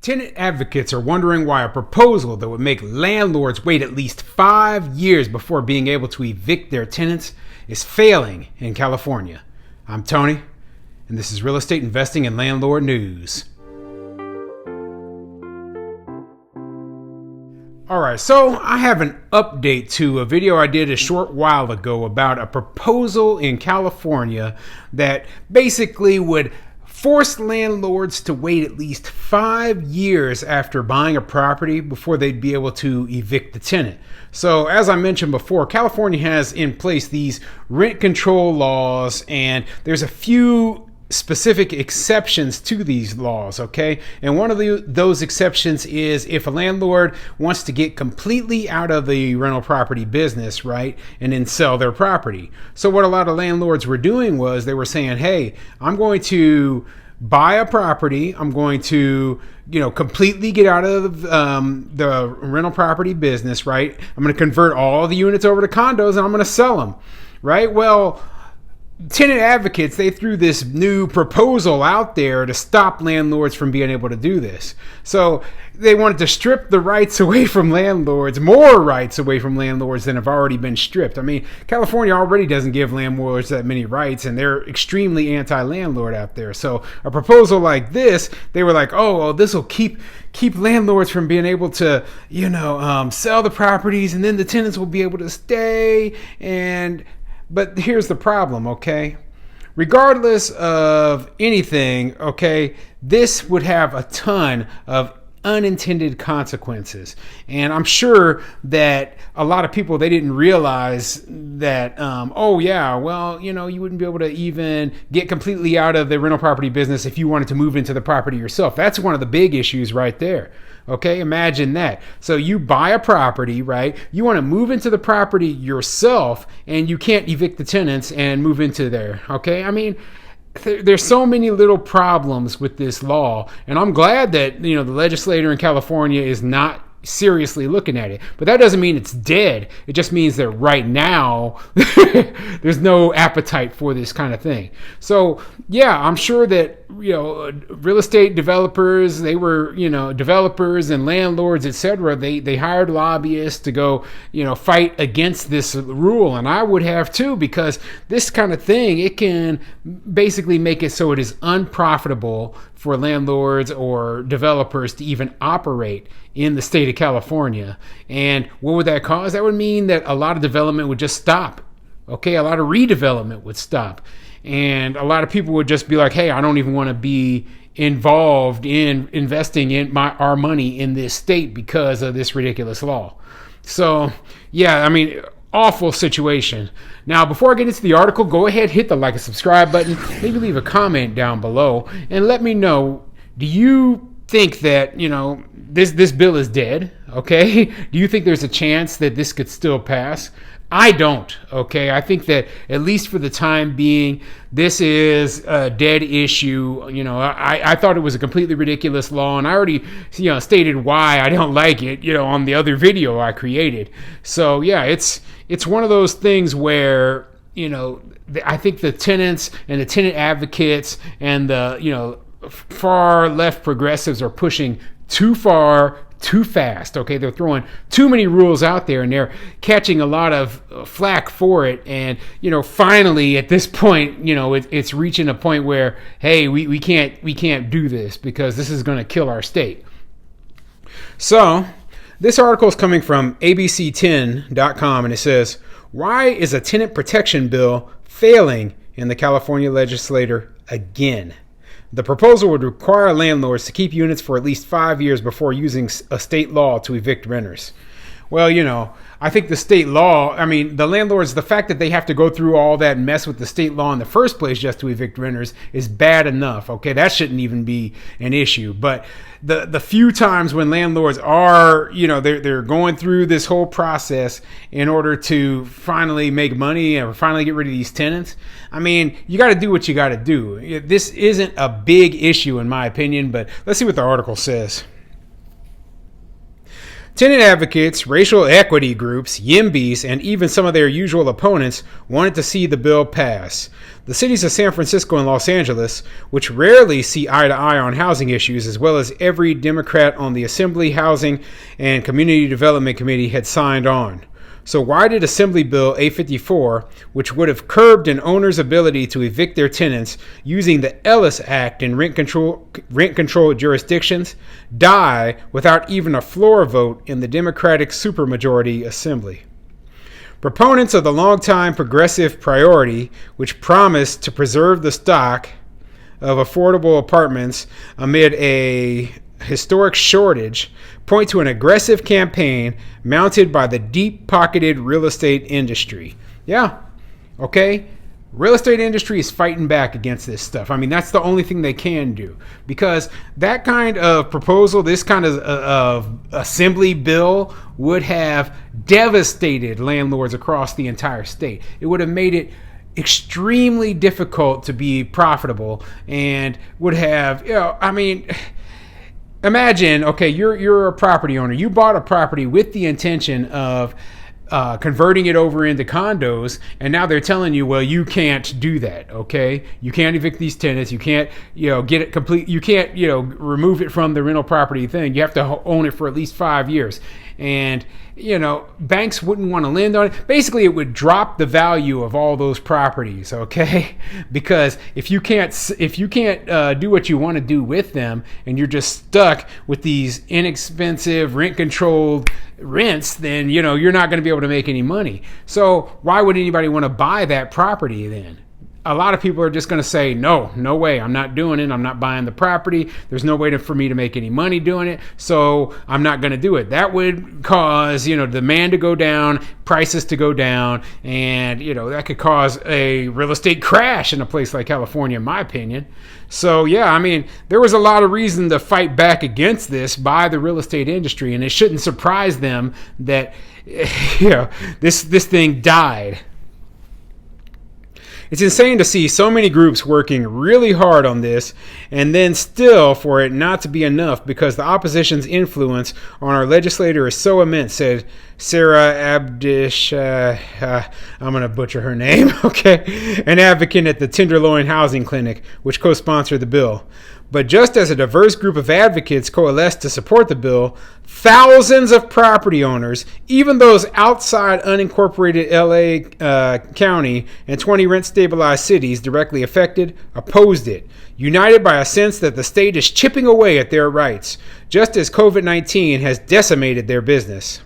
Tenant advocates are wondering why a proposal that would make landlords wait at least 5 years before being able to evict their tenants is failing in California. I'm Tony, and this is Real Estate Investing and Landlord News. Alright, so I have an update to a video I did a short while ago about a proposal in California that basically would force landlords to wait at least 5 years after buying a property before they'd be able to evict the tenant. So as I mentioned before, California has in place these rent control laws, and there's a few specific exceptions to these laws, okay? And one of those exceptions is if a landlord wants to get completely out of the rental property business, right, and then sell their property. So what a lot of landlords were doing was they were saying, hey, I'm going to buy a property, I'm going to completely get out of the rental property business, right? I'm going to convert all the units over to condos and I'm going to sell them, right? Well, tenant advocates, they threw this new proposal out there to stop landlords from being able to do this. So they wanted to strip the rights away from landlords, more rights away from landlords than have already been stripped. I mean, California already doesn't give landlords that many rights, and they're extremely anti-landlord out there. So a proposal like this, they were like, oh, well, this will keep landlords from being able to, sell the properties, and then the tenants will be able to stay. But here's the problem, okay? Regardless of anything, okay, this would have a ton of unintended consequences. And I'm sure that a lot of people, they didn't realize that, you wouldn't be able to even get completely out of the rental property business if you wanted to move into the property yourself. That's one of the big issues right there. Okay, imagine that. So you buy a property, right? You want to move into the property yourself, and you can't evict the tenants and move into there. Okay, I mean, there's so many little problems with this law, and I'm glad that the legislator in California is not seriously looking at it. But that doesn't mean it's dead. It just means that right now there's no appetite for this kind of thing. So yeah, I'm sure that real estate developers, they were developers and landlords, etc. They hired lobbyists to go fight against this rule, and I would have too, because this kind of thing, it can basically make it so it is unprofitable for landlords or developers to even operate in the state of California. And what would that cause? That would mean that a lot of development would just stop. Okay, a lot of redevelopment would stop. And a lot of people would just be like, hey, I don't even want to be involved in investing in our money in this state because of this ridiculous law. So, yeah, I mean, awful situation. Now, before I get into the article, go ahead, hit the like and subscribe button. Maybe leave a comment down below and let me know, do you think that, this bill is dead? Okay? Do you think there's a chance that this could still pass? I don't, okay? I think that at least for the time being, this is a dead issue. I thought it was a completely ridiculous law, and I already, stated why I don't like it, on the other video I created. So yeah, it's one of those things where, I think the tenants and the tenant advocates and the, far left progressives are pushing too far, too fast. Okay, they're throwing too many rules out there, and they're catching a lot of flack for it. And finally, at this point, it's reaching a point where, hey, we can't do this because this is going to kill our state. So this article is coming from abc10.com, and it says, why is a tenant protection bill failing in the California legislature again? The proposal would require landlords to keep units for at least 5 years before using a state law to evict renters. Well, I think the state law, the landlords, the fact that they have to go through all that and mess with the state law in the first place just to evict renters is bad enough. Okay, that shouldn't even be an issue. But the few times when landlords are, they're going through this whole process in order to finally make money and finally get rid of these tenants, you got to do what you got to do. This isn't a big issue in my opinion, but let's see what the article says. Tenant advocates, racial equity groups, YIMBYs, and even some of their usual opponents wanted to see the bill pass. The cities of San Francisco and Los Angeles, which rarely see eye to eye on housing issues, as well as every Democrat on the Assembly Housing and Community Development Committee, had signed on. So why did Assembly Bill 854, which would have curbed an owner's ability to evict their tenants using the Ellis Act in rent control jurisdictions, die without even a floor vote in the Democratic supermajority Assembly? Proponents of the longtime progressive priority, which promised to preserve the stock of affordable apartments amid a historic shortage, point to an aggressive campaign mounted by the deep-pocketed real estate industry. Yeah, okay. Real estate industry is fighting back against this stuff. I mean, that's the only thing they can do, because that kind of proposal, this kind of assembly bill would have devastated landlords across the entire state. It would have made it extremely difficult to be profitable, and would have, imagine, okay, you're a property owner. You bought a property with the intention of converting it over into condos, and now they're telling you, well, you can't do that. Okay, you can't evict these tenants. You can't, get it complete. You can't, remove it from the rental property thing. You have to own it for at least 5 years, and banks wouldn't want to lend on it. Basically, it would drop the value of all those properties, okay? Because if you can't do what you want to do with them, and you're just stuck with these inexpensive rent-controlled rents, then you're not going to be able to make any money. So why would anybody want to buy that property then? A lot of people are just going to say, no way, I'm not doing it. I'm not buying the property. There's no way for me to make any money doing it, so I'm not going to do it. That would cause, demand to go down, prices to go down, and, that could cause a real estate crash in a place like California, in my opinion. So, yeah, I mean, there was a lot of reason to fight back against this by the real estate industry, and it shouldn't surprise them that, this thing died. It's insane to see so many groups working really hard on this, and then still for it not to be enough because the opposition's influence on our legislature is so immense, said Sarah Abdish, I'm going to butcher her name, okay, an advocate at the Tenderloin Housing Clinic, which co-sponsored the bill. But just as a diverse group of advocates coalesced to support the bill, thousands of property owners, even those outside unincorporated LA County and 20 rent-stabilized cities directly affected, opposed it, united by a sense that the state is chipping away at their rights, just as COVID-19 has decimated their business.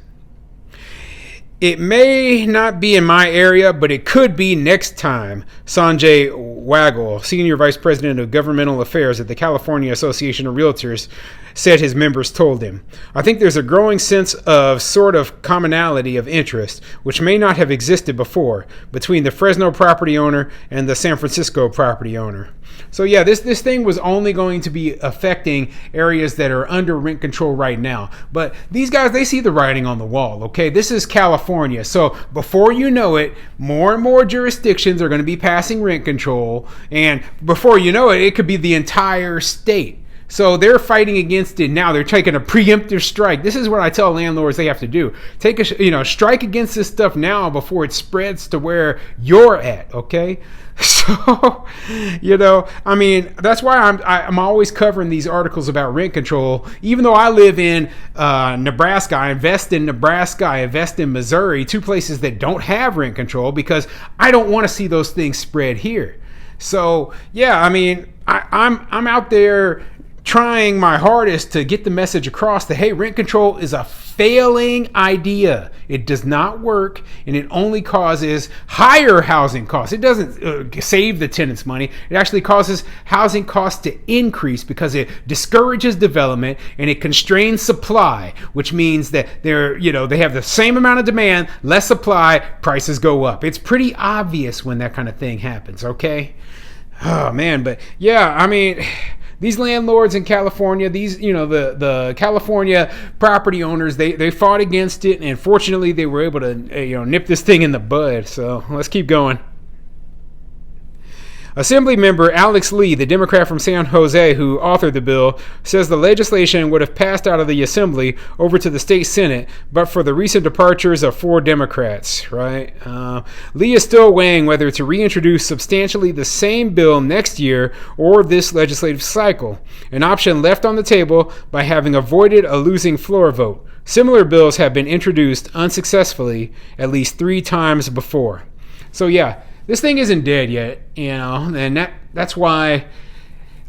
It may not be in my area, but it could be next time, Sanjay Waggle, Senior Vice President of Governmental Affairs at the California Association of Realtors, said his members told him. I think there's a growing sense of sort of commonality of interest, which may not have existed before, between the Fresno property owner and the San Francisco property owner. So yeah, this thing was only going to be affecting areas that are under rent control right now. But these guys, they see the writing on the wall, okay? This is California. So before you know it, more and more jurisdictions are going to be passing rent control. And before you know it, it could be the entire state. So they're fighting against it now. They're taking a preemptive strike. This is what I tell landlords they have to do. Take a strike against this stuff now before it spreads to where you're at, okay? So, I mean, that's why I'm always covering these articles about rent control. Even though I live in Nebraska, I invest in Nebraska, I invest in Missouri, two places that don't have rent control, because I don't want to see those things spread here. So, yeah, I mean, I'm out there trying my hardest to get the message across that, hey, rent control is a failing idea. It does not work, and it only causes higher housing costs. It doesn't save the tenants money. It actually causes housing costs to increase because it discourages development and it constrains supply, which means that they have the same amount of demand, less supply, prices go up. It's pretty obvious when that kind of thing happens, okay? Oh, man, but yeah, I mean, these landlords in California, the California property owners, they fought against it, and fortunately they were able to nip this thing in the bud. So let's keep going. Assembly member Alex Lee, the Democrat from San Jose who authored the bill, says the legislation would have passed out of the Assembly over to the state Senate, but for the recent departures of 4 Democrats, right? Lee is still weighing whether to reintroduce substantially the same bill next year or this legislative cycle, an option left on the table by having avoided a losing floor vote. Similar bills have been introduced unsuccessfully at least 3 times before. So yeah, this thing isn't dead yet, and that's why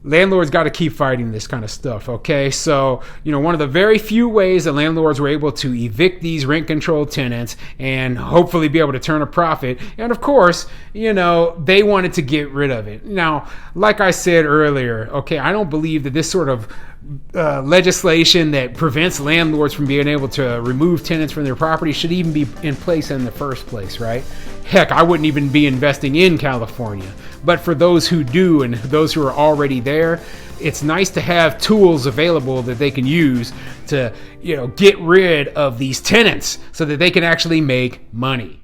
landlords got to keep fighting this kind of stuff, okay? So, one of the very few ways that landlords were able to evict these rent-controlled tenants and hopefully be able to turn a profit, and of course, they wanted to get rid of it. Now, like I said earlier, okay, I don't believe that this sort of legislation that prevents landlords from being able to remove tenants from their property should even be in place in the first place, right? Heck, I wouldn't even be investing in California. But for those who do and those who are already there, it's nice to have tools available that they can use to, get rid of these tenants so that they can actually make money.